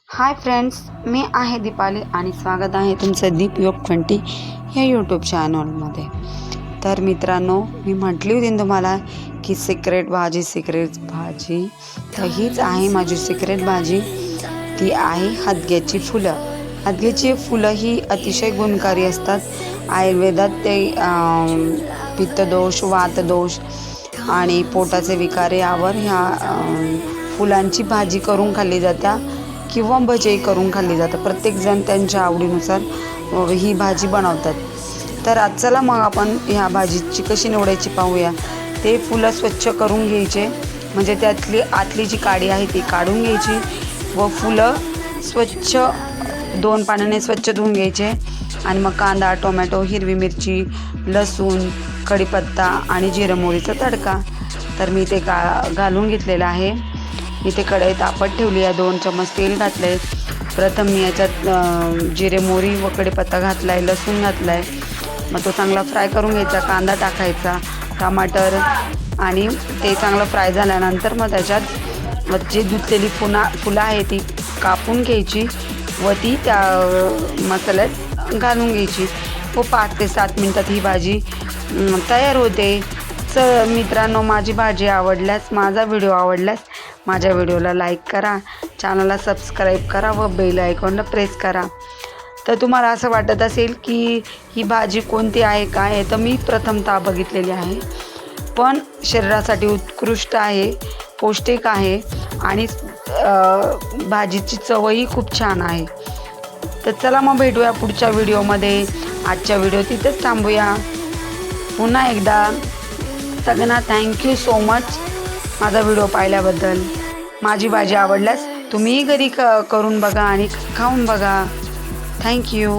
Hi friends, मी आहे दीपाली आणि स्वागत आहे तुमचं दीप योग 20 या यूट्यूब चॅनलमध्ये. तर मित्रांनो, मी म्हटली होती तुम्हाला की सिक्रेट भाजी, तर हीच आहे माझी सिक्रेट भाजी. ती आहे हदग्याची फुलं. हदग्याची फुलं ही अतिशय गुणकारी असतात. आयुर्वेदात ते पित्तदोष, वातदोष आणि पोटाचे विकार यावर फुलांची भाजी करून खाल्ली जाते किंवा भजे करून खाल्ली जातात. प्रत्येकजण त्यांच्या आवडीनुसार ही भाजी बनवतात. तर आज चला मग आपण ह्या भाजीची कशी निवडायची पाहूया. ते फुलं स्वच्छ करून घ्यायचे, म्हणजे त्यातली आतली जी काडी आहे ती काढून घ्यायची व फुलं स्वच्छ 2 पाण्याने स्वच्छ धुवून घ्यायचे. आणि मग कांदा, टोमॅटो, हिरवी मिरची, लसूण, कढीपत्ता आणि जिरं मोहरीचा तडका तर मी ते घालून घेतलेलं आहे. इथे कढई तापत ठेवली आहे. 2 चम्मच तेल घातले. प्रथम मी याच्यात जिरे मोहरी व कढीपत्ता घातला आहे, लसूण घातला आहे. मग तो चांगला फ्राय करून घ्यायचा. कांदा टाकायचा, टमाटर, आणि ते चांगलं फ्राय झाल्यानंतर मग त्याच्यात जी धुतलेली फुलं आहे ती कापून घ्यायची व ती त्या मसाल्यात घालून घ्यायची व 5 ते 7 मिनटात ही भाजी तयार होते. मित्रांनो, माझी भाजी आवडल्यास, माझा व्हिडिओ आवडल्यास माझ्या व्हिडिओला लाईक करा, चॅनलला सबस्क्राईब करा व बेल आयकॉनला प्रेस करा. तर तुम्हाला असं वाटत असेल की ही भाजी कोणती आहे, काय आहे, तर मी प्रथमतः बघितलेली आहे. पण शरीरासाठी उत्कृष्ट आहे, पौष्टिक आहे आणि भाजीची चवही खूप छान आहे. तर चला मग भेटूया पुढच्या व्हिडिओमध्ये. आजच्या व्हिडिओ तिथेच थांबूया. पुन्हा एकदा सगळ्यांना थँक्यू सो मच माझा व्हिडिओ पाहिल्याबद्दल. माझी भाजी आवडल्यास तुम्हीही घरी करून बघा आणि खाऊन बघा. थँक्यू.